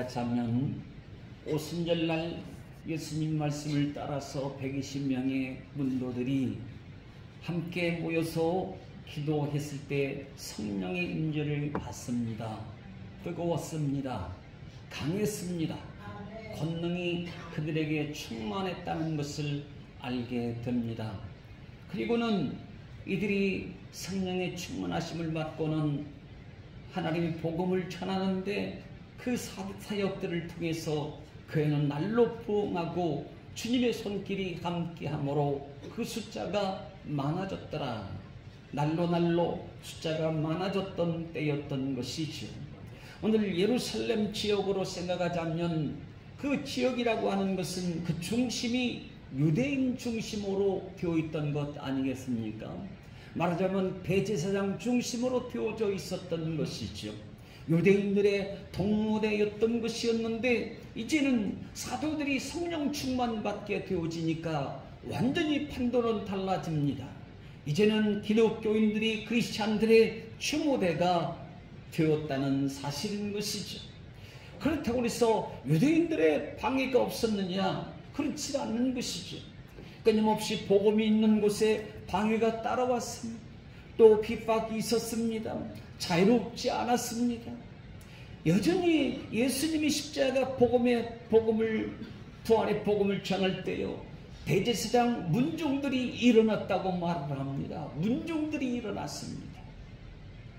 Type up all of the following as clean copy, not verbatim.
자면 오순절날 예수님 말씀을 따라서 120명의 문도들이 함께 모여서 기도했을 때 성령의 임재를 받습니다. 뜨거웠습니다. 강했습니다. 권능이 그들에게 충만했다는 것을 알게 됩니다. 그리고는 이들이 성령의 충만하심을 받고는 하나님의 복음을 전하는데 그 사역들을 통해서 교회는 날로 부흥하고 주님의 손길이 함께하므로 그 숫자가 많아졌더라. 날로 숫자가 많아졌던 때였던 것이죠. 오늘 예루살렘 지역으로 생각하자면 그 지역이라고 하는 것은 그 중심이 유대인 중심으로 되어 있던 것 아니겠습니까? 말하자면 대제사장 중심으로 되어져 있었던 것이죠. 유대인들의 동무대였던 것이었는데 이제는 사도들이 성령 충만받게 되어지니까 완전히 판도는 달라집니다. 이제는 기독교인들이 크리스찬들의 추모대가 되었다는 사실인 것이죠. 그렇다고 해서 유대인들의 방해가 없었느냐? 그렇지 않는 것이죠. 끊임없이 복음이 있는 곳에 방해가 따라왔습니다. 또 핍박이 있었습니다. 자유롭지 않았습니다. 여전히 예수님이 십자가 부활의 복음을 전할 때요, 대제사장 문종들이 일어났다고 말을 합니다. 문종들이 일어났습니다.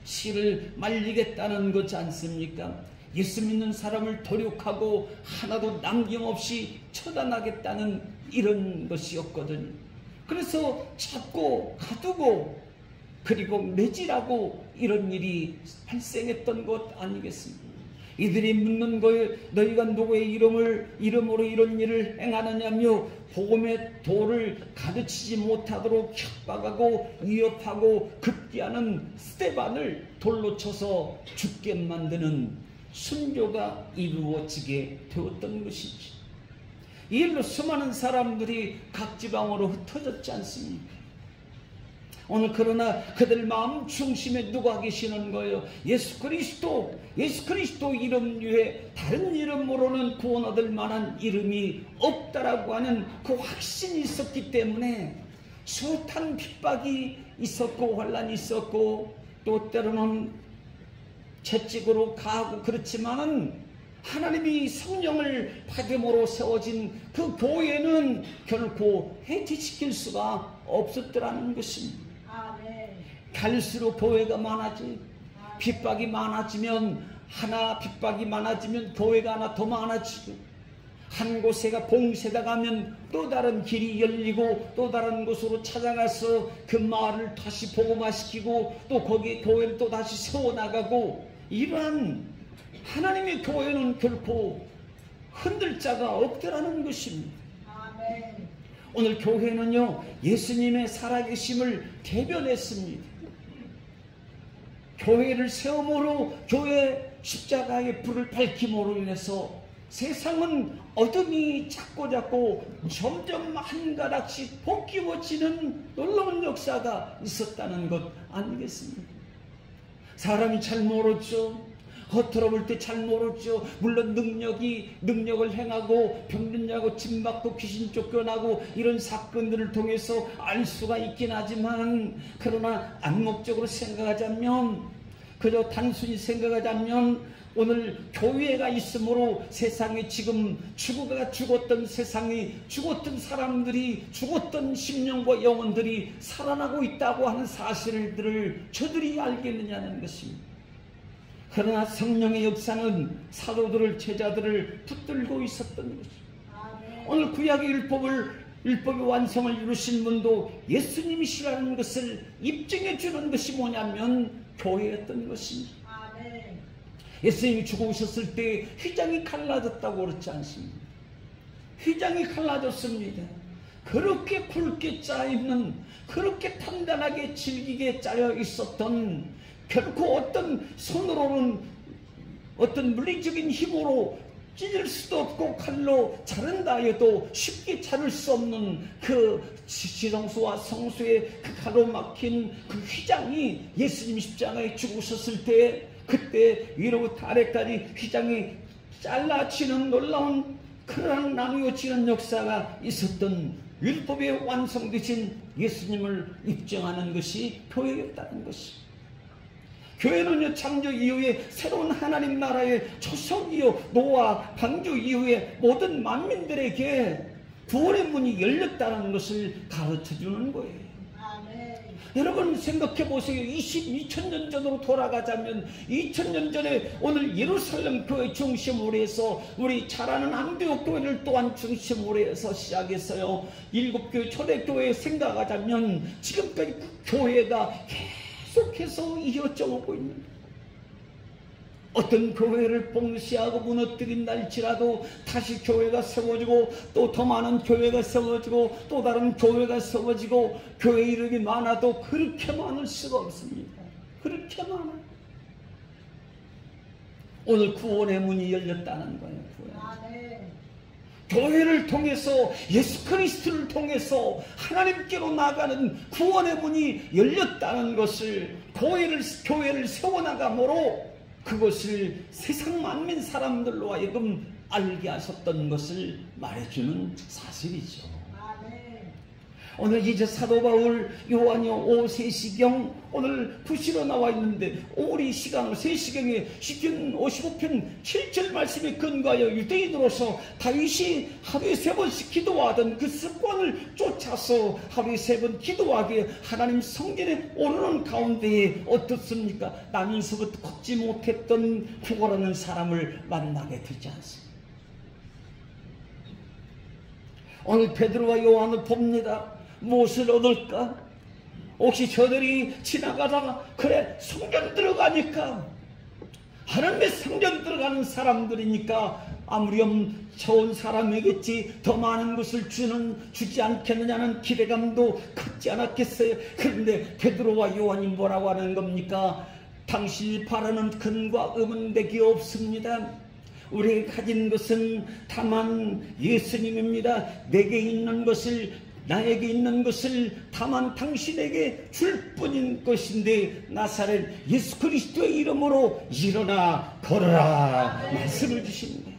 씨를 말리겠다는 거지 않습니까? 예수 믿는 사람을 도륙하고 하나도 남김없이 처단하겠다는 이런 것이었거든요. 그래서 잡고 가두고 그리고 매질하고 이런 일이 발생했던 것 아니겠습니까? 이들이 묻는 거에 너희가 누구의 이름으로 이런 일을 행하느냐며 복음의 도를 가르치지 못하도록 협박하고 위협하고 급기야는 스데반을 돌로 쳐서 죽게 만드는 순교가 이루어지게 되었던 것이지. 이 일로 수많은 사람들이 각 지방으로 흩어졌지 않습니까? 오늘 그러나 그들 마음 중심에 누가 계시는 거예요? 예수 그리스도 이름 외에 다른 이름으로는 구원 얻을 만한 이름이 없다라고 하는 그 확신이 있었기 때문에 숱한 핍박이 있었고 환난이 있었고 또 때로는 채찍으로 가고 그렇지만은 하나님이 성령을 받음으로 세워진 그 교회는 결코 해체시킬 수가 없었더라는 것입니다. 갈수록 교회가 많아지, 핍박이 많아지면 교회가 하나 더 많아지고, 한 곳에가 봉쇄다 가면 또 다른 길이 열리고 또 다른 곳으로 찾아가서 그 마을을 다시 복음화시키고 또 거기에 교회를 또 다시 세워나가고, 이러한 하나님의 교회는 결코 흔들 자가 없더라는 것입니다. 오늘 교회는요, 예수님의 살아계심을 대변했습니다. 교회를 세움으로, 교회 십자가의 불을 밝힘으로 인해서 세상은 어둠이 자꾸 점점 한 가닥씩 벗기워지는 놀라운 역사가 있었다는 것 아니겠습니까? 사람이 잘 모르죠. 겉으로 볼 때 잘 모르죠. 물론 능력을 행하고 병든 자고 침받고 귀신 쫓겨나고 이런 사건들을 통해서 알 수가 있긴 하지만, 그러나 암묵적으로 생각하자면, 그저 단순히 생각하자면 오늘 교회가 있으므로 세상에 지금 죽었던 세상이, 죽었던 사람들이, 죽었던 심령과 영혼들이 살아나고 있다고 하는 사실들을 저들이 알겠느냐는 것입니다. 그러나 성령의 역사는 사도들을, 제자들을 붙들고 있었던 것입니다. 오늘 구약의 율법의 완성을 이루신 분도 예수님이시라는 것을 입증해 주는 것이 뭐냐면 교회였던 것입니다. 예수님이 죽으셨을 때 휘장이 갈라졌다고 그렇지 않습니까? 휘장이 갈라졌습니다. 그렇게 굵게 짜있는, 그렇게 단단하게 질기게 짜여 있었던, 결코 어떤 손으로는 어떤 물리적인 힘으로 찢을 수도 없고 칼로 자른다 해도 쉽게 자를 수 없는 그 지성소와 성소의 그 가로막힌 그 휘장이 예수님 십자가에 죽으셨을 때, 그때 위로부터 아래까지 휘장이 잘라치는 놀라운 그러한 나누어지는 역사가 있었던 율법의 완성되신 예수님을 입증하는 것이 교회였다는 것이. 교회는요, 창조 이후에 새로운 하나님 나라의 초석이요, 노아 방주 이후에 모든 만민들에게 구원의 문이 열렸다는 것을 가르쳐주는 거예요. 여러분 생각해 보세요. 2000년 전으로 돌아가자면 2000년 전에 오늘 예루살렘 교회 중심으로 해서 우리 잘 아는 안디옥 교회를 또한 중심으로 해서 시작했어요. 7교회 초대교회 생각하자면 지금까지 그 교회가 계속해서 이어져 오고 있는 거예요. 어떤 교회를 봉쇄하고 무너뜨린다 할지라도 다시 교회가 세워지고 또 더 많은 교회가 세워지고 또 다른 교회가 세워지고 교회 이름이 많아도 그렇게 많을 수가 없습니다. 그렇게 많아. 오늘 구원의 문이 열렸다는 거예요. 교회를 통해서 예수 그리스도를 통해서 하나님께로 나가는 구원의 문이 열렸다는 것을 교회를 세워나감으로 그것을 세상 만민 사람들로 하여금 알게 하셨던 것을 말해주는 사실이죠. 오늘 이제 사도 바울 요한요 5세시경 오늘 부시로 나와 있는데 우리 시간으로 3시경에 시편 55편 7절 말씀에 근거하여 유대인으로서 다윗이 하루에 3번씩 기도하던 그 습관을 쫓아서 하루에 3번 기도하기에 하나님 성전에 오르는 가운데에 어떻습니까? 나면서부터 걷지 못했던 구걸하는 사람을 만나게 되지 않습니까? 오늘 베드로와 요한을 봅니다. 무엇을 얻을까? 혹시 저들이 지나가다가 그래 성전 들어가니까 하나님의 성전 들어가는 사람들이니까 아무렴 좋은 사람이겠지 더 많은 것을 주지 않겠느냐는 기대감도 크지 않았겠어요. 그런데 베드로와 요한이 뭐라고 하는 겁니까? 당신이 바라는 근과 음은 내게 없습니다. 우리가 가진 것은 다만 예수님입니다. 내게 있는 것을 나에게 있는 것을 다만 당신에게 줄 뿐인 것인데 나사렛 예수 그리스도의 이름으로 일어나 걸어라 말씀을 주십니다.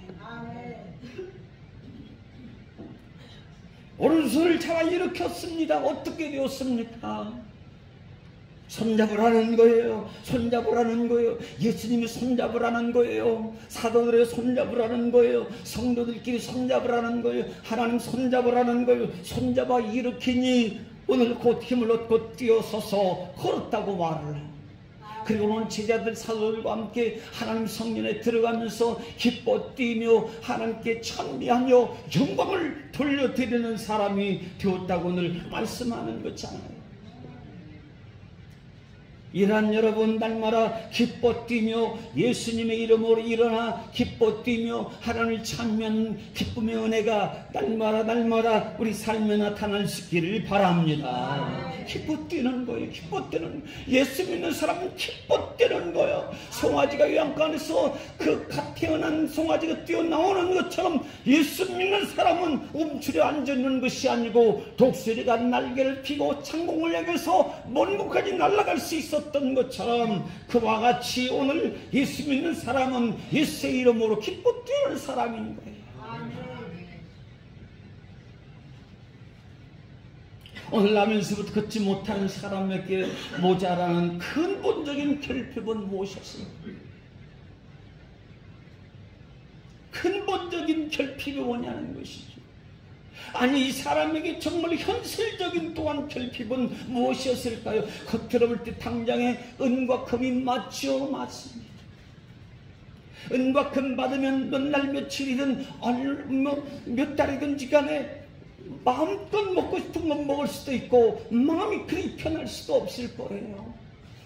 오른손을 잡아 일으켰습니다. 어떻게 되었습니까? 손잡으라는 거예요. 손잡으라는 거예요. 예수님이 손잡으라는 거예요. 사도들의 손잡으라는 거예요. 성도들끼리 손잡으라는 거예요. 하나님 손잡으라는 거예요. 손잡아 일으키니 오늘 곧 힘을 얻고 뛰어서서 걸었다고 말을 해요. 그리고 오늘 제자들 사도들과 함께 하나님 성전에 들어가면서 기뻐 뛰며 하나님께 찬미하며 영광을 돌려드리는 사람이 되었다고 오늘 말씀하는 거잖아요. 이란 여러분 날마다 기뻐 뛰며 예수님의 이름으로 일어나 기뻐 뛰며 하나님을 찬미하는 기쁨의 은혜가 날마다 우리 삶에 나타날 수 있기를 바랍니다. 기뻐 뛰는 거예요. 기뻐 뛰는 예수 믿는 사람은 기뻐 뛰는 거예요. 송아지가 요양간에서 그 갓 태어난 송아지가 뛰어나오는 것처럼 예수 믿는 사람은 움츠려 앉아있는 것이 아니고 독수리가 날개를 피고 창공을 향해서 먼 곳까지 날아갈 수 있었던 것처럼 그와 같이 오늘 예수 믿는 사람은 예수의 이름으로 기뻐 뛰는 사람인 거예요. 오늘 나면서부터 걷지 못하는 사람에게 모자라는 근본적인 결핍은 무엇이었습니까? 근본적인 결핍이 뭐냐는 것이죠. 아니 이 사람에게 정말 현실적인 또한 결핍은 무엇이었을까요? 겉으로 볼 때 당장에 은과 금이 맞죠? 맞습니다. 은과 금 받으면 몇 날 며칠이든 몇 달이든지 간에 마음껏 먹고 싶은 건 먹을 수도 있고 마음이 그리 편할 수도 없을 거예요.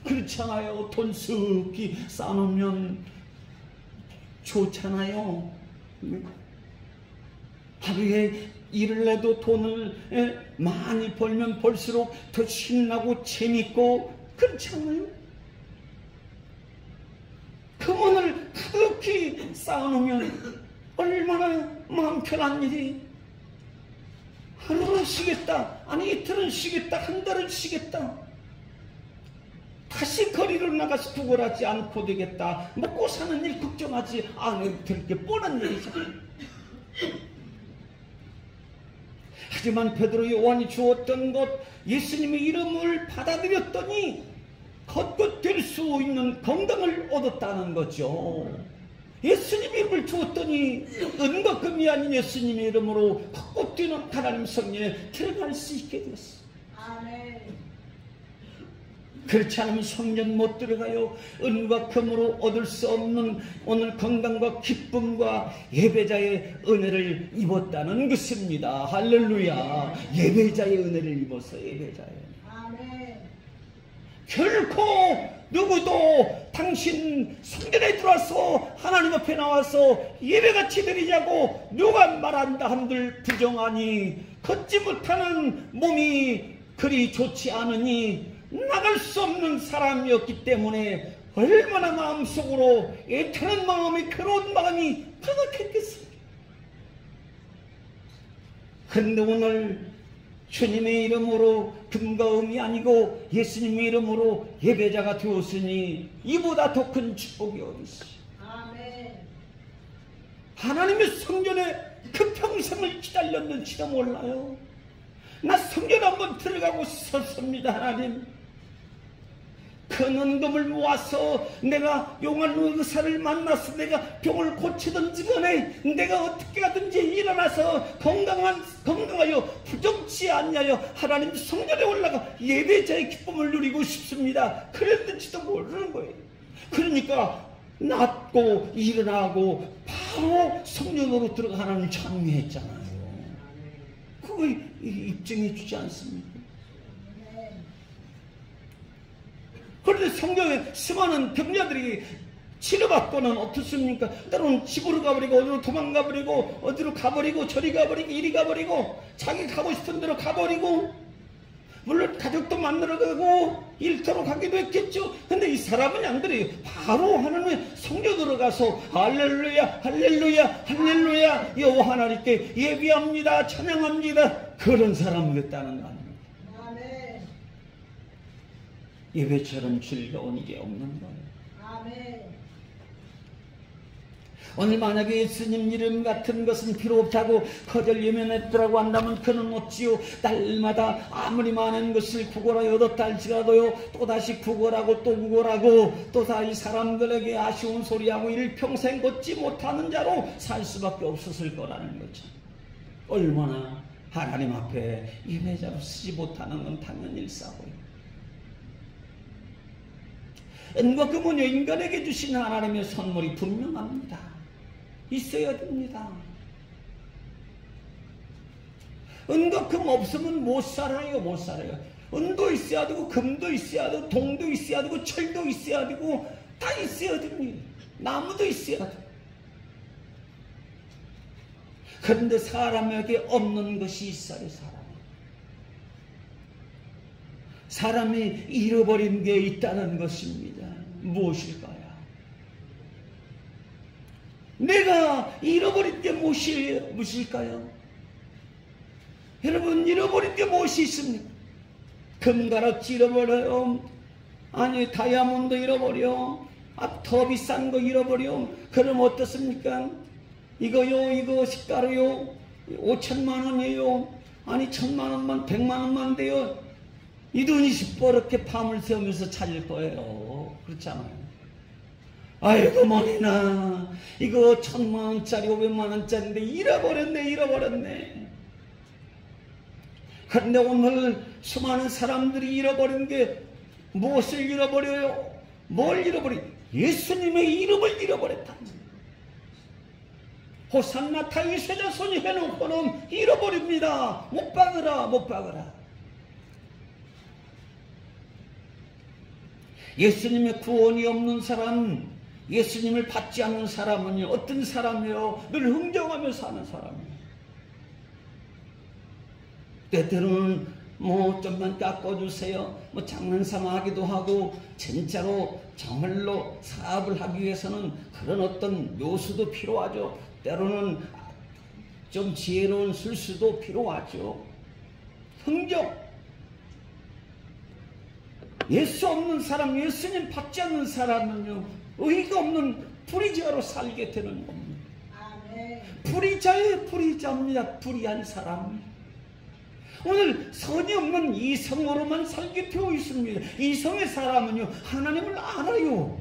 그렇잖아요. 돈 습기 쌓아놓으면 좋잖아요. 하루에 일을 해도 돈을 많이 벌면 벌수록 더 신나고 재밌고 그렇잖아요. 금원을 가득히 쌓아놓으면 얼마나 마음 편한 일이. 하루는 쉬겠다, 아니 이틀은 쉬겠다, 한 달은 쉬겠다. 다시 거리로 나가서 구걸하지 않고 되겠다. 먹고 사는 일 걱정하지 않아도 될 게 뻔한 일이잖아요. 하지만 베드로 요한이 주었던 것, 예수님의 이름을 받아들였더니 헛것 될 수 있는 건강을 얻었다는 거죠. 예수님의 이름을 주었더니 은과 금이 아닌 예수님의 이름으로 헛것 되는 하나님 성전에 들어갈 수 있게 되었어요. 아멘. 그렇지 않으면 성전 못 들어가요. 은과 금으로 얻을 수 없는 오늘 건강과 기쁨과 예배자의 은혜를 입었다는 것입니다. 할렐루야. 예배자의 은혜를 입어서 예배자의. 아멘. 결코 누구도 당신 성전에 들어와서 하나님 앞에 나와서 예배같이 드리자고 누가 말한다 한들 부정하니 걷지 못하는 몸이 그리 좋지 않으니 나갈 수 없는 사람이었기 때문에 얼마나 마음속으로 애타는 마음이 괴로운 마음이 가득했겠습니까? 그런데 오늘 주님의 이름으로 금과 음이 아니고 예수님의 이름으로 예배자가 되었으니 이보다 더 큰 축복이 어디 있어요? 아멘. 하나님의 성전에 그 평생을 기다렸는지도 몰라요. 나 성전 한번 들어가고 싶었습니다. 하나님, 큰 은금을 모아서 내가 용한 의사를 만나서 내가 병을 고치든지 간에 내가 어떻게 하든지 일어나서 건강하여 부정치 않냐여 하나님 성전에 올라가 예배자의 기쁨을 누리고 싶습니다. 그랬는지도 모르는 거예요. 그러니까 낫고 일어나고 바로 성전으로 들어가 하나님 참여했잖아요. 그거 입증해 주지 않습니까? 그런데 성경에 수많은 병자들이 치료받고는 어떻습니까? 때로는 집으로 가버리고 어디로 도망가버리고 어디로 가버리고 저리 가버리고 이리 가버리고 자기 가고 싶은 대로 가버리고 물론 가족도 만나러 가고 일터로 가기도 했겠죠. 근데 이 사람은 안 그래요. 바로 하나님의 성전으로 가서 할렐루야 할렐루야 할렐루야 여호와 하나님께 예비합니다 찬양합니다. 그런 사람이었다는 거 아닙니까? 예배처럼 즐거운 일이 없는 거예요. 아멘. 오늘 만약에 예수님 이름 같은 것은 필요 없다고 거절 예면했더라고 한다면 그는 어찌요 날마다 아무리 많은 것을 구걸하여 얻었다 할지라도요 또다시 구걸하고 또 구걸하고 또다시 사람들에게 아쉬운 소리하고 일평생 걷지 못하는 자로 살 수밖에 없었을 거라는 거죠. 얼마나 하나님 앞에 예배자로 쓰지 못하는 건 당연히 일사고요. 은과 금은요 인간에게 주신 하나님의 선물이 분명합니다. 있어야 됩니다. 은과 금 없으면 못 살아요. 못 살아요. 은도 있어야 되고 금도 있어야 되고 동도 있어야 되고 철도 있어야 되고 다 있어야 됩니다. 나무도 있어야 돼요. 그런데 사람에게 없는 것이 있어요. 사람이 잃어버린 게 있다는 것입니다. 무엇일까요? 내가 잃어버린 게 무엇일까요? 여러분 잃어버린 게 무엇이 있습니까? 금가락지 잃어버려요. 아니 다이아몬드 잃어버려. 더 비싼 거 잃어버려. 그럼 어떻습니까? 이거 식가루요 5천만 원이에요. 아니 1,000만 원만 100만 원만 돼요. 이 돈이 시퍼렇게 밤을 새우면서 찾을 거예요. 그렇잖아요. 아이고 머리나 이거 1,000만 원짜리 500만 원짜리인데 잃어버렸네. 그런데 오늘 수많은 사람들이 잃어버린 게 무엇을 잃어버려요? 뭘 잃어버려? 예수님의 이름을 잃어버렸다. 호산나 다윗의 자손이 해놓고는 잃어버립니다. 못 박으라. 예수님의 구원이 없는 사람, 예수님을 받지 않는 사람은 어떤 사람이에요? 늘 흥정하며 사는 사람이에요. 때때로는 좀만 깎아주세요. 장난삼아 하기도 하고 진짜로 정말로 사업을 하기 위해서는 그런 어떤 묘수도 필요하죠. 때로는 좀 지혜로운 술수도 필요하죠. 흥정. 예수 없는 사람, 예수님 받지 않는 사람은요, 의의가 없는 불의자로 살게 되는 겁니다. 불의자의 불의자입니다. 불의한 사람. 오늘 선이 없는 이성으로만 살게 되어 있습니다. 이성의 사람은요, 하나님을 알아요.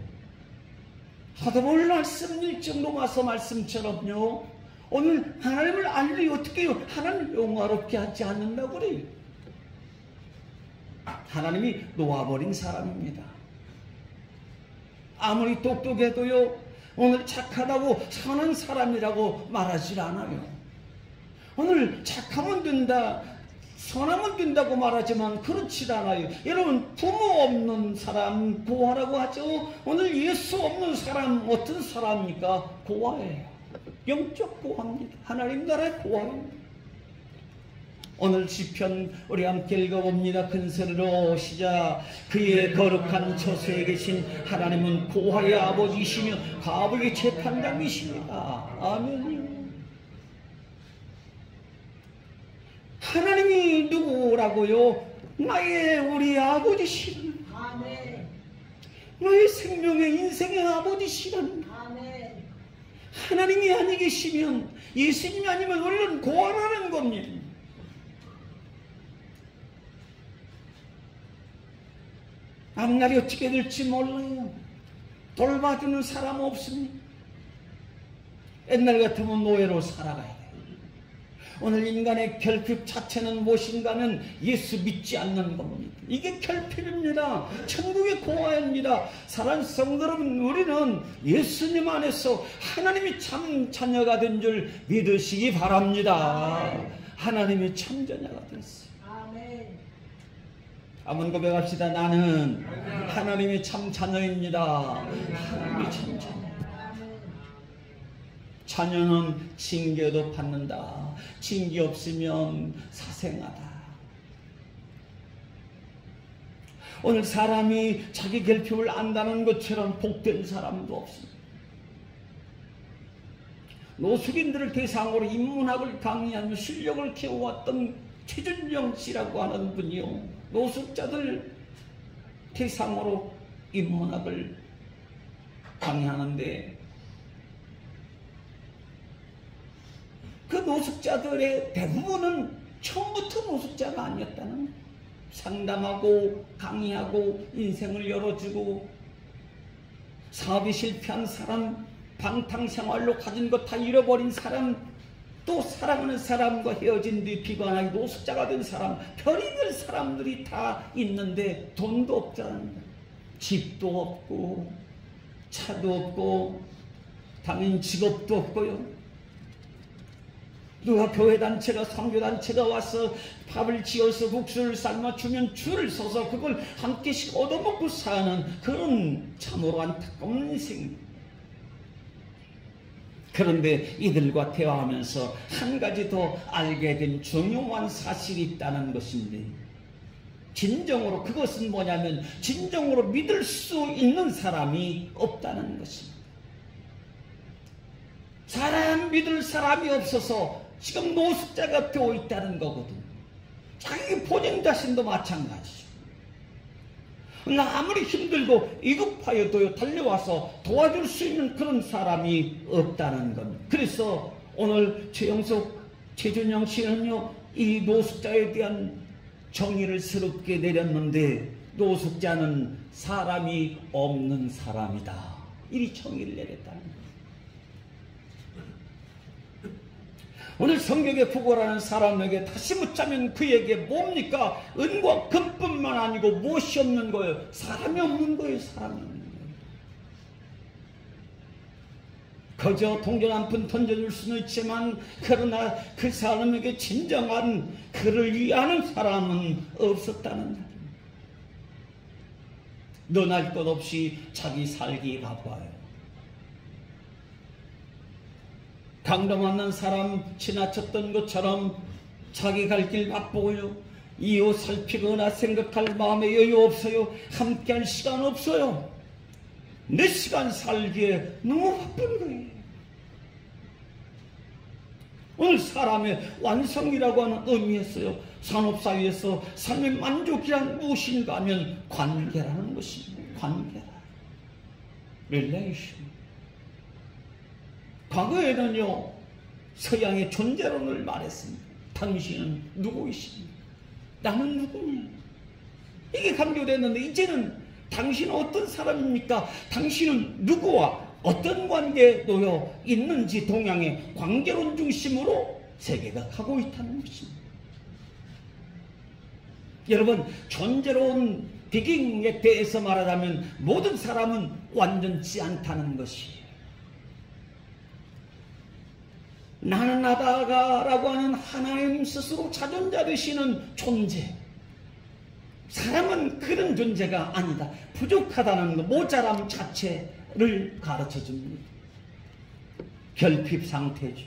하도 볼 말씀 일정도 와서 말씀처럼요, 오늘 하나님을 알리 어떻게 해요? 하나님 영화롭게 하지 않는다고 그래요. 하나님이 놓아버린 사람입니다. 아무리 똑똑해도요, 오늘 착하다고 선한 사람이라고 말하지 않아요. 오늘 착하면 된다, 선하면 된다고 말하지만 그렇지 않아요. 여러분, 부모 없는 사람 고아라고 하죠. 오늘 예수 없는 사람 어떤 사람입니까? 고아예요. 영적 고아입니다. 하나님 나라의 고아입니다. 오늘 시편 우리 함께 읽어봅니다. 큰 소리로 시작. 그의 거룩한 처소에 계신 하나님은 고아의 아버지이시며 과부의 재판장이십니다. 아멘. 하나님이 누구라고요? 나의 우리 아버지시라. 아멘. 나의 생명의 인생의 아버지시라는. 아멘. 하나님이 아니 계시면, 예수님이 아니면 우리는 고아라는 겁니다. 앞날이 어떻게 될지 몰라요. 돌봐주는 사람 없습니다. 옛날 같으면 노예로 살아가야 돼요. 오늘 인간의 결핍 자체는 무엇인가 하면 예수 믿지 않는 겁니다. 이게 결핍입니다. 천국의 고아입니다. 사랑하는 성도 여러분, 우리는 예수님 안에서 하나님이 참 자녀가 된 줄 믿으시기 바랍니다. 하나님이 참 자녀가 됐어요. 한번 고백합시다. 나는 하나님의 참 자녀입니다. 하나님의 참 자녀. 자녀는 징계도 받는다. 징계 없으면 사생하다. 오늘 사람이 자기 결핍을 안다는 것처럼 복된 사람도 없습니다. 노숙인들을 대상으로 인문학을 강의하며 실력을 키워왔던 최준영 씨라고 하는 분이요, 노숙자들 대상으로 인문학을 강의하는데, 그 노숙자들의 대부분은 처음부터 노숙자가 아니었다는, 상담하고 강의하고 인생을 열어주고 사업이 실패한 사람, 방탕생활로 가진 것 다 잃어버린 사람, 또 사랑하는 사람과 헤어진 뒤 비관하게 노숙자가 된 사람, 별의별 사람들이 다 있는데 돈도 없잖아요. 집도 없고 차도 없고 당연히 직업도 없고요. 누가 교회단체가 선교단체가 와서 밥을 지어서 국수를 삶아주면 줄을 서서 그걸 한 끼씩 얻어먹고 사는 그런 참으로 안타까운 인생입니다. 그런데 이들과 대화하면서 한 가지 더 알게 된 중요한 사실이 있다는 것인데, 진정으로 그것은 뭐냐면 진정으로 믿을 수 있는 사람이 없다는 것입니다. 사람 믿을 사람이 없어서 지금 노숙자가 되어 있다는 거거든. 자기 본인 자신도 마찬가지죠. 나 아무리 힘들고 위급하여도 달려와서 도와줄 수 있는 그런 사람이 없다는 겁니다. 그래서 오늘 최영석, 최준영 씨는요, 이 노숙자에 대한 정의를 새롭게 내렸는데, 노숙자는 사람이 없는 사람이다, 이 정의를 내렸다는 거예요. 오늘 성경에 구걸하는 사람에게 다시 묻자면 그에게 뭡니까? 은과 금뿐만 아니고 무엇이 없는 거예요? 사람이 없는 거예요. 사람이 없는 거예요. 그저 동전 한 푼 던져줄 수는 있지만, 그러나 그 사람에게 진정한 그를 위하는 사람은 없었다는 말입니다. 논할 것 없이 자기 살기 바빠요. 강도 만난 사람 지나쳤던 것처럼 자기 갈 길 바쁘고요, 이웃 살피거나 생각할 마음에 여유 없어요. 함께할 시간 없어요. 내 시간 살기에 너무 바쁜 거예요. 오늘 사람의 완성이라고 하는 의미에서요, 산업사회에서 삶의 만족이란 무엇인가 하면 관계라는 것입니다. 관계라. relation. 과거에는요, 서양의 존재론을 말했습니다. 당신은 누구이십니까? 나는 누구냐? 이게 강조됐는데, 이제는 당신은 어떤 사람입니까? 당신은 누구와 어떤 관계에 놓여 있는지 동양의 관계론 중심으로 세계가 가고 있다는 것입니다. 여러분, 존재로운 비깅에 대해서 말하자면 모든 사람은 완전치 않다는 것이에요. 나는 나다가 라고 하는 하나님 스스로 자존자 되시는 존재, 사람은 그런 존재가 아니다, 부족하다는 것, 모자람 자체를 가르쳐줍니다. 결핍 상태죠.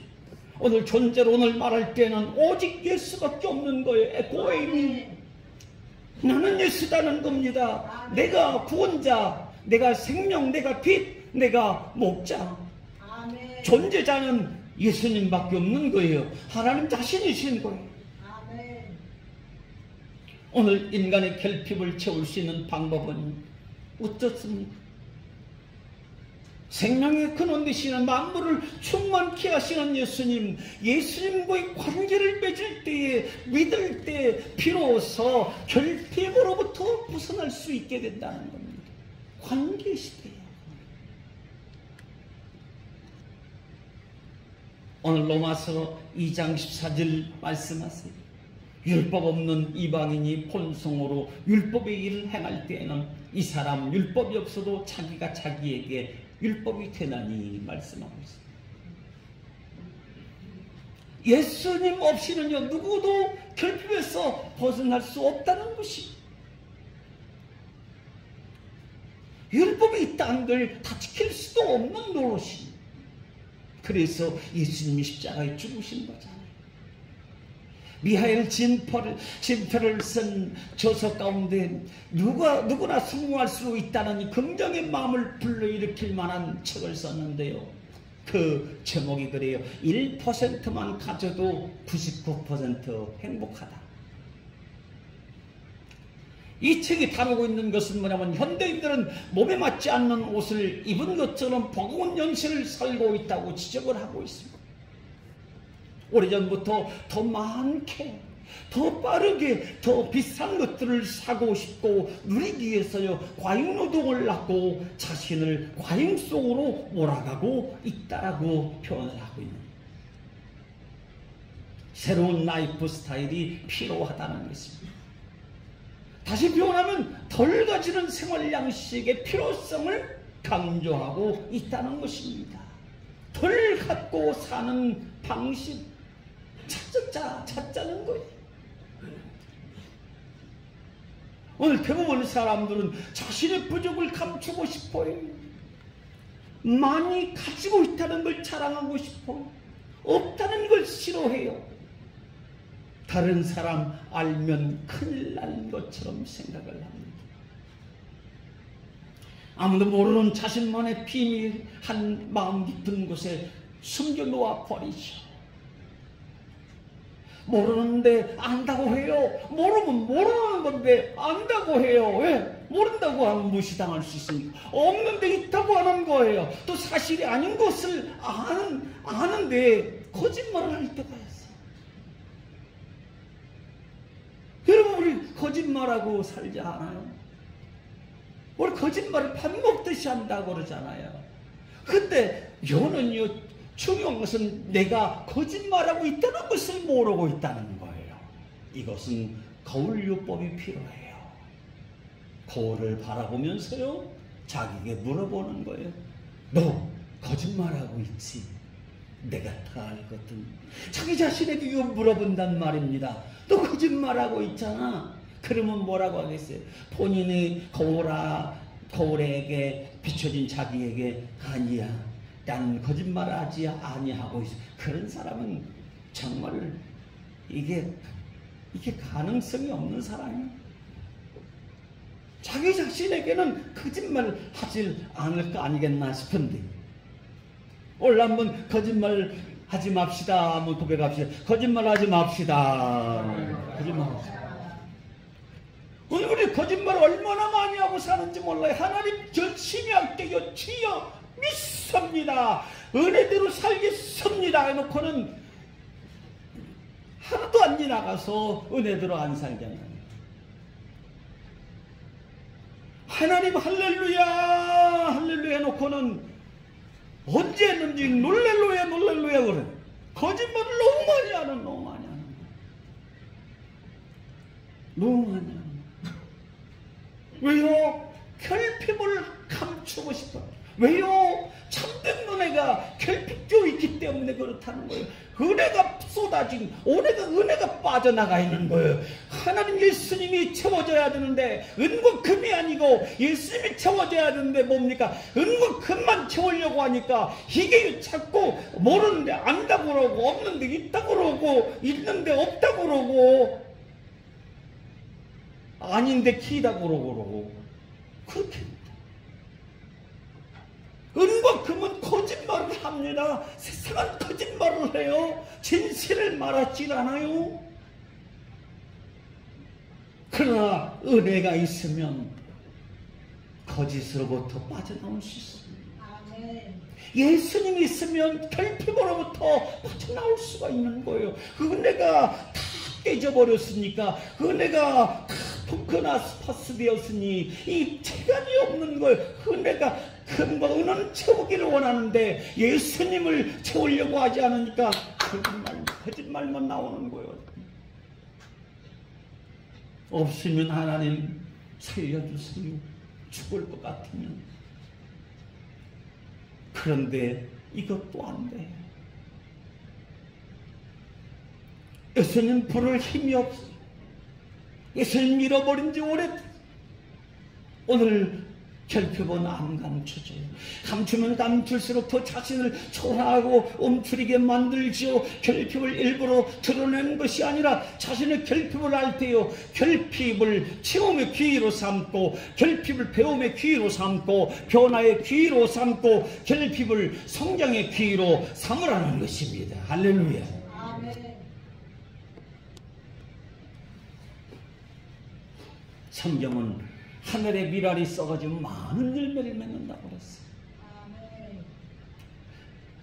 오늘 존재론을 말할 때는 오직 예수밖에 없는 거예요. 에고에이미. 나는 예수다는 겁니다. 내가 구원자, 내가 생명, 내가 빛, 내가 목자. 존재자는 예수님밖에 없는 거예요. 하나님 자신이신 거예요. 오늘 인간의 결핍을 채울 수 있는 방법은 어떻습니까? 생명의 근원 되시는 만물을 충만케 하시는 예수님, 예수님과의 관계를 맺을 때에, 믿을 때 비로소 결핍으로부터 벗어날 수 있게 된다는 겁니다. 관계 시대예요. 오늘 로마서 2장 14절 말씀하세요. 율법 없는 이방인이 본성으로 율법의 일을 행할 때에는 이 사람 율법이 없어도 자기가 자기에게 율법이 되나니 말씀하고 있습니다. 예수님 없이는요, 누구도 결핍에서 벗어날 수 없다는 것입니다. 율법이 있다는 걸 다 지킬 수도 없는 노릇입니다. 그래서 예수님이 십자가에 죽으신 거잖아요. 미하엘 진표를 쓴 저서 가운데 누구나 성공할 수 있다는 긍정의 마음을 불러일으킬 만한 책을 썼는데요. 그 제목이 그래요. 1%만 가져도 99% 행복하다. 이 책이 다루고 있는 것은 뭐냐면, 현대인들은 몸에 맞지 않는 옷을 입은 것처럼 버거운 연세를 살고 있다고 지적을 하고 있습니다. 오래전부터 더 많게, 더 빠르게, 더 비싼 것들을 사고 싶고 누리기 위해서요, 과잉노동을 하고 자신을 과잉 속으로 몰아가고 있다라고 표현을 하고 있는, 새로운 라이프 스타일이 필요하다는 것입니다. 다시 표현하면 덜 가지는 생활 양식의 필요성을 강조하고 있다는 것입니다. 덜 갖고 사는 방식 찾자는 거예요. 오늘 대부분 사람들은 자신의 부족을 감추고 싶어요. 많이 가지고 있다는 걸 자랑하고 싶어요. 없다는 걸 싫어해요. 다른 사람 알면 큰일 날 것처럼 생각을 합니다. 아무도 모르는 자신만의 비밀 한 마음 깊은 곳에 숨겨놓아 버리죠. 모르는데 안다고 해요. 모르면 모르는 건데 안다고 해요. 왜? 모른다고 하면 무시당할 수 있으니까. 없는데 있다고 하는 거예요. 또 사실이 아닌 것을 아는데 거짓말을 할 때가 있어요. 여러분, 우리 거짓말하고 살지 않아요? 우리 거짓말을 밥 먹듯이 한다고 그러잖아요. 근데 요는요, 중요한 것은 내가 거짓말하고 있다는 것을 모르고 있다는 거예요. 이것은 거울요법이 필요해요. 거울을 바라보면서요, 자기에게 물어보는 거예요. 너 거짓말하고 있지? 내가 다 알거든. 자기 자신에게 이거 물어본단 말입니다. 너 거짓말하고 있잖아. 그러면 뭐라고 하겠어요? 본인이 거울에게 비춰진 자기에게 아니야, 난 거짓말하지 아니하고 있어. 그런 사람은 정말 이게 가능성이 없는 사람이에요. 자기 자신에게는 거짓말 하질 않을 거 아니겠나 싶은데, 오늘 한번 거짓말 하지 맙시다. 한번 고백합시다. 거짓말 하지 맙시다. 거짓말 합시다. 오늘 우리 거짓말 얼마나 많이 하고 사는지 몰라요. 하나님 열심히 할게요. 주여 믿습니다. 은혜대로 살겠습니다. 해놓고는 하루도 안 지나가서 은혜대로 안 살잖아요. 하나님 할렐루야 할렐루야 해놓고는 언제 했는지 놀렐루야 놀렐루야 그래. 거짓말을 너무 많이 하는 너무 많이 하는 너무 많이 하는. 왜요? 결핍을 감추고 싶어. 왜요? 참된 은혜가 결핍되어 있기 때문에 그렇다는 거예요. 은혜가 쏟아진, 은혜가 빠져나가 있는 거예요. 하나님 예수님이 채워져야 되는데 은과 금이 아니고 예수님이 채워져야 되는데 뭡니까? 은과 금만 채우려고 하니까 이게 자꾸 모르는데 안다고 그러고 없는데 있다고 그러고 있는데 없다고 그러고 아닌데 키다고 그러고 그렇게 은과 금은 거짓말을 합니다. 세상은 거짓말을 해요. 진실을 말하지 않아요. 그러나 은혜가 있으면 거짓으로부터 빠져나올 수 있습니다. 아멘. 예수님이 있으면 결핍으로부터 빠져나올 수가 있는 거예요. 그 은혜가 다 깨져버렸으니까 그 은혜가 다 포크나스파스 되었으니 이 재간이 없는 거예요. 그 은혜가 금과 은은 채우기를 원하는데 예수님을 채우려고 하지 않으니까 거짓말만 나오는 거예요. 없으면 하나님 살려주세요. 죽을 것 같으면. 그런데 이것도 안 돼. 예수님 부를 힘이 없어요. 예수님 잃어버린 지 오래됐어요. 오늘 결핍은 안 감춰져요. 감추면 감출수록 더 자신을 초라하고 움츠리게 만들지요. 결핍을 일부러 드러내는 것이 아니라 자신의 결핍을 알 때요. 결핍을 체험의 기회로 삼고 결핍을 배움의 기회로 삼고 변화의 기회로 삼고 결핍을 성장의 기회로 삼으라는 것입니다. 할렐루야. 아멘. 성경은 하늘의 밀알이 썩어지면 많은 열매를 맺는다고 그랬어요.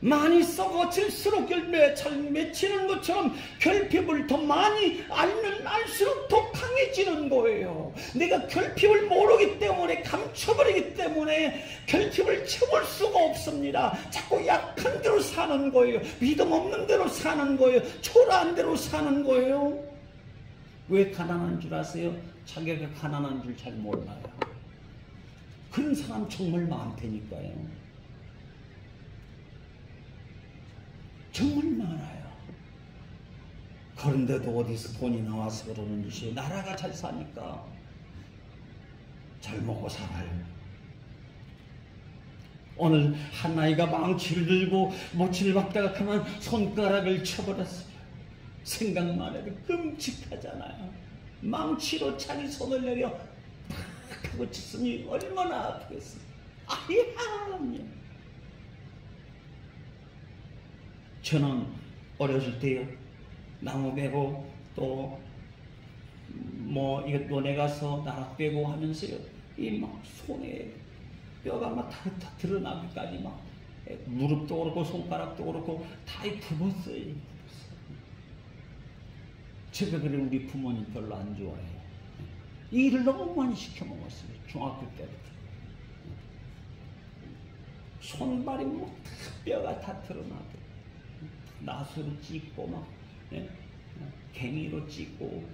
많이 썩어질수록 열매 잘 맺히는 것처럼 결핍을 더 많이 알면 알수록 더 강해지는 거예요. 내가 결핍을 모르기 때문에 감춰버리기 때문에 결핍을 채울 수가 없습니다. 자꾸 약한 대로 사는 거예요. 믿음 없는 대로 사는 거예요. 초라한 대로 사는 거예요. 왜 가난한 줄 아세요? 자기가 가난한 줄 잘 몰라요. 그런 사람 정말 많다니까요. 정말 많아요. 그런데도 어디서 돈이 나와서 그러는 짓이에요. 나라가 잘 사니까 잘 먹고 살아요. 오늘 한 아이가 망치를 들고 모치를 박다가 그만 손가락을 쳐버렸어요. 생각만 해도 끔찍하잖아요. 망치로 자기 손을 내려 팍 하고 쳤으니 얼마나 아프겠어요. 아야! 저는 어렸을 때요, 나무 베고 또 뭐 이거 논에 가서 나락 베고 하면서요, 이 막 손에 뼈가 막 다 드러나기까지 막 무릎도 그렇고 손가락도 그렇고 다 부었어요. 제가 그래 우리 부모님 별로 안 좋아해요. 일을 너무 많이 시켜 먹었어요. 중학교 때부터. 손발이 뭐 뼈가 다 드러나고 나수로 찢고 막 갱이로 찢고.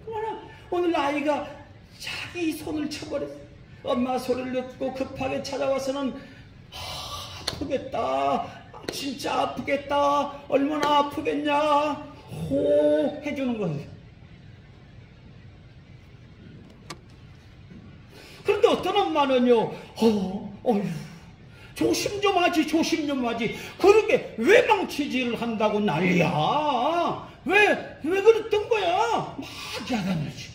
그러나 오늘 아이가 자기 손을 쳐버렸어요. 엄마 소리를 듣고 급하게 찾아와서는 아프겠다. 진짜 아프겠다. 얼마나 아프겠냐. 호 해주는 거예요. 그런데 어떤 엄마는요, 어휴, 조심 좀 하지, 조심 좀 하지. 그렇게 왜 망치질을 한다고 난리야? 왜 그랬던 거야? 막 야단을 치.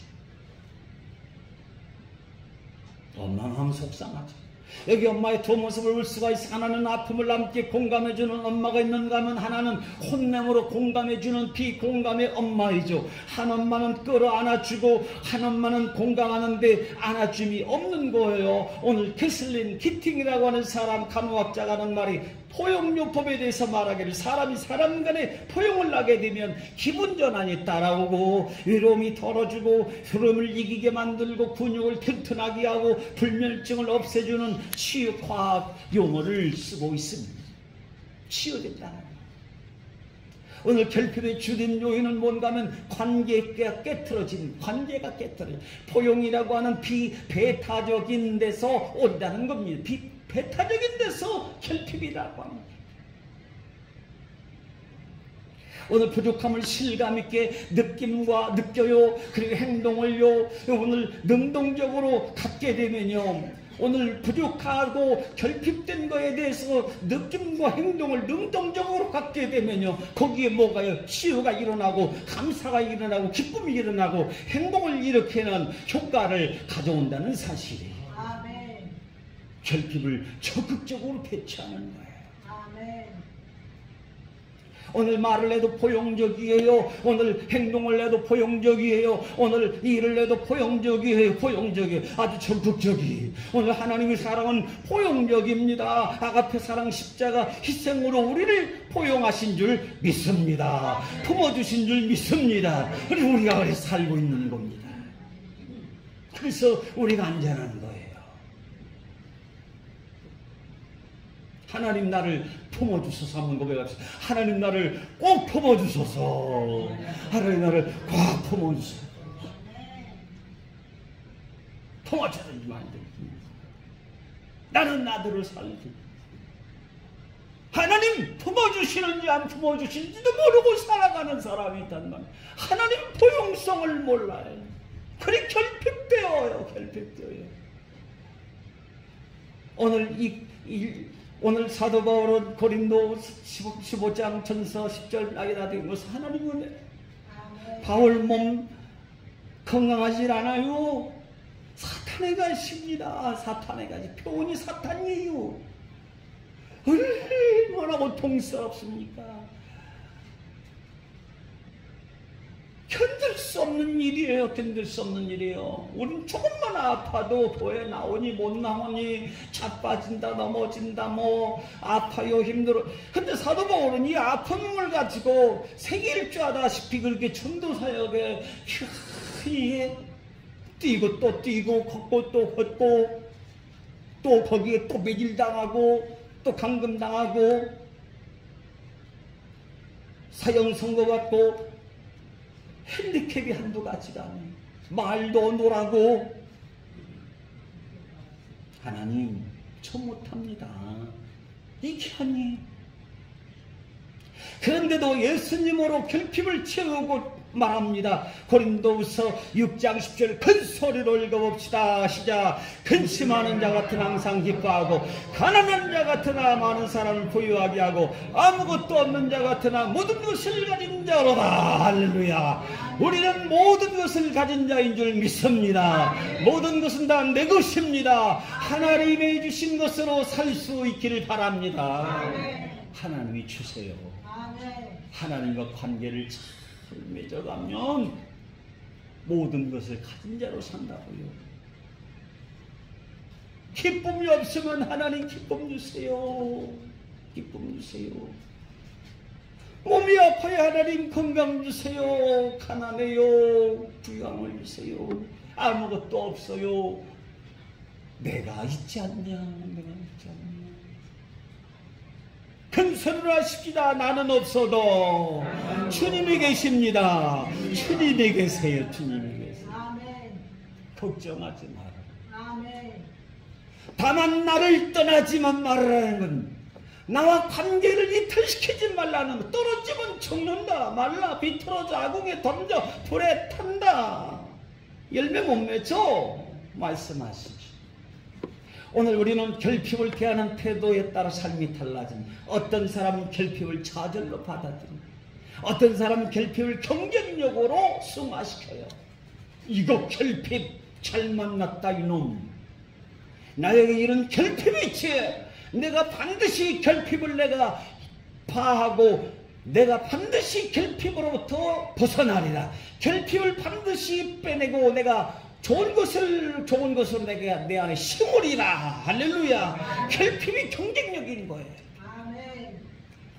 엄마 마음 속상하지. 여기 엄마의 두 모습을 볼 수가 있어. 하나는 아픔을 함께 공감해주는 엄마가 있는가 하면 하나는 혼냄으로 공감해주는 비공감의 엄마이죠. 한 엄마는 끌어안아주고 한 엄마는 공감하는데 안아줌이 없는 거예요. 오늘 캐슬린 키팅이라고 하는 사람 간호학자가 하는 말이 포용요법에 대해서 말하기를 사람이 사람 간에 포용을 하게 되면 기분 전환이 따라오고 외로움이 덜어주고 흐름을 이기게 만들고 근육을 튼튼하게 하고 불면증을 없애주는 치유과학 용어를 쓰고 있습니다. 치유된다. 오늘 결핍의 주된 요인은 뭔가 하면 관계가 깨트러진, 관계가 깨트러진 포용이라고 하는 비배타적인 데서 온다는 겁니다. 배타적인 데서 결핍이라고 합니다. 오늘 부족함을 실감있게 느껴요. 그리고 행동을요. 오늘 능동적으로 갖게 되면요. 오늘 부족하고 결핍된 거에 대해서 느낌과 행동을 능동적으로 갖게 되면요. 거기에 뭐가요? 치유가 일어나고 감사가 일어나고 기쁨이 일어나고 행동을 일으키는 효과를 가져온다는 사실이에요. 아멘. 결핍을 적극적으로 대처하는 거예요. 아멘. 오늘 말을 해도 포용적이에요. 오늘 행동을 해도 포용적이에요. 오늘 일을 해도 포용적이에요. 포용적이에요. 아주 적극적이에요. 오늘 하나님의 사랑은 포용적입니다. 아가페 사랑 십자가 희생으로 우리를 포용하신 줄 믿습니다. 품어주신 줄 믿습니다. 그리고 우리가 그래서 살고 있는 겁니다. 그래서 우리가 안전한 거예요. 하나님 나를 품어주소서 한번 고백합시다. 하나님 나를 꼭 품어주소서. 하나님 나를 꼭 품어주소서. 품어주든지 말든지 나는 나대로 살기. 하나님 품어주시는지 안 품어주시는지도 모르고 살아가는 사람이 있단 말이에요. 하나님 포용성을 몰라요. 그리 결핍되어요. 결핍되어요. 오늘 사도 바울은 고린도 15장 전서 10절 나이다 된 것은 하나님 은혜. 바울 몸 건강하지 않아요. 사탄의 가십니다. 사탄의 가시. 표현이 사탄이에요. 얼마나 고통스럽습니까? 견딜 수 없는 일이에요. 견딜 수 없는 일이에요. 우린 조금만 아파도 교회 나오니 못 나오니 자빠진다 넘어진다 뭐 아파요 힘들어. 근데 사도 바울은 이 아픔을 가지고 세계일주하다시피 그렇게 전도사역에 뛰고 또 뛰고 걷고 또 걷고 또 거기에 또 매질당하고 또 감금당하고 사형 선고받고 핸디캡이 한두 가지가 아니에요. 말도 노라고. 하나님 저 못합니다. 이게 아니에요. 그런데도 예수님으로 결핍을 채우고 말합니다. 고린도후서 6장 10절 큰 소리로 읽어봅시다. 시작. 근심하는 자 같은 항상 기뻐하고 가난한 자 같으나 많은 사람을 부유하게 하고 아무것도 없는 자 같으나 모든 것을 가진 자로다. 할렐루야. 우리는 모든 것을 가진 자인 줄 믿습니다. 모든 것은 다 내 것입니다. 하나님이 주신 것으로 살 수 있기를 바랍니다. 하나님이 주세요. 하나님과 관계를 잘 맺어가면 모든 것을 가진 자로 산다고요. 기쁨이 없으면 하나님 기쁨 주세요. 기쁨 주세요. 몸이 아파야 하나님 건강 주세요. 가난해요. 부양을 주세요. 아무것도 없어요. 내가 있지 않냐. 내가 있지 않냐. 큰 소리로 하십시다. 나는 없어도 주님이 계십니다. 주님이 계세요. 주님이 계세요. 걱정하지 마라. 다만 나를 떠나지만 말라는 건 나와 관계를 이탈시키지 말라는 것. 떨어지면 죽는다. 말라. 비틀어져 아궁에 던져 불에 탄다. 열매 못 맺어. 말씀하시죠. 오늘 우리는 결핍을 대하는 태도에 따라 삶이 달라집니다. 어떤 사람은 결핍을 좌절로 받아들입니다. 어떤 사람은 결핍을 경쟁력으로 승화시켜요. 이거 결핍 잘 만났다 이놈. 나에게 이런 결핍이 있지. 내가 반드시 결핍을 내가 파하고 내가 반드시 결핍으로부터 벗어나리라. 결핍을 반드시 빼내고 내가 좋은 것으로 내가 내 안에 심으리라. 할렐루야. 결핍이 경쟁력인 거예요.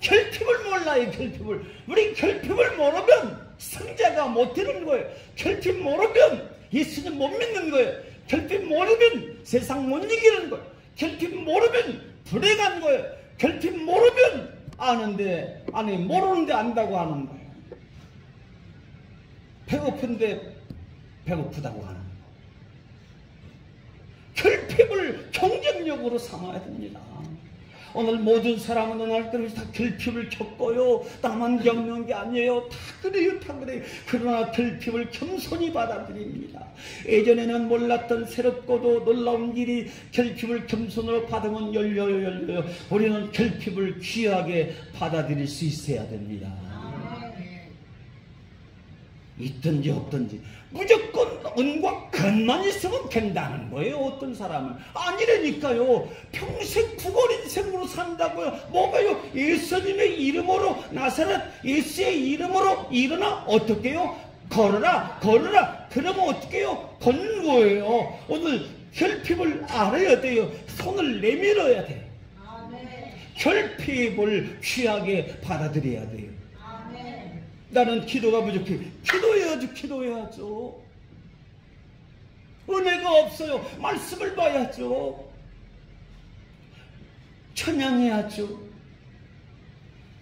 결핍을 몰라요. 결핍을. 우리 결핍을 모르면 성자가 못 되는 거예요. 결핍 모르면 예수님 못 믿는 거예요. 결핍 모르면 세상 못 이기는 거예요. 결핍 모르면 불행한 거예요. 결핍 모르면 아는데 아니 모르는데 안다고 하는 거예요. 배고픈데 배고프다고 하는 거예요. 결핍을 경쟁력으로 삼아야 됩니다. 오늘 모든 사람은 오늘 다 결핍을 겪어요. 나만 겪는 게 아니에요. 다 그래요. 다 그래요. 그러나 결핍을 겸손히 받아들입니다. 예전에는 몰랐던 새롭고도 놀라운 일이 결핍을 겸손으로 받으면 열려요. 우리는 결핍을 귀하게 받아들일 수 있어야 됩니다. 있든지 없든지 무조건 은과 근만 있으면 된다는 거예요. 어떤 사람은 아니라니까요. 평생 구걸 인생으로 산다고요. 뭐가요? 예수님의 이름으로 나사렛 예수의 이름으로 일어나 어떻게요? 걸어라. 그러면 어떻게요? 걷는 거예요. 오늘 결핍을 알아야 돼요. 손을 내밀어야 돼요. 결핍을 귀하게 받아들여야 돼요. 나는 기도가 부족해. 기도해야죠. 은혜가 없어요. 말씀을 봐야죠. 찬양해야죠.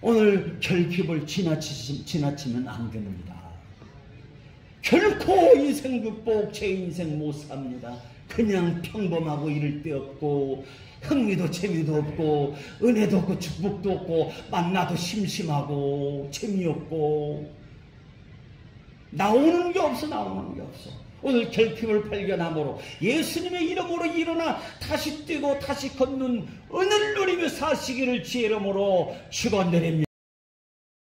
오늘 결핍을 지나치면 안 됩니다. 결코 인생 극복 제 인생 못 삽니다. 그냥 평범하고 이럴 데 없고 흥미도 재미도 없고 은혜도 없고 축복도 없고 만나도 심심하고 재미없고 나오는 게 없어. 오늘 결핍을 발견함으로 예수님의 이름으로 일어나 다시 뛰고 다시 걷는 은혜를 누리며 사시기를 주의 이름으로 축원드립니다.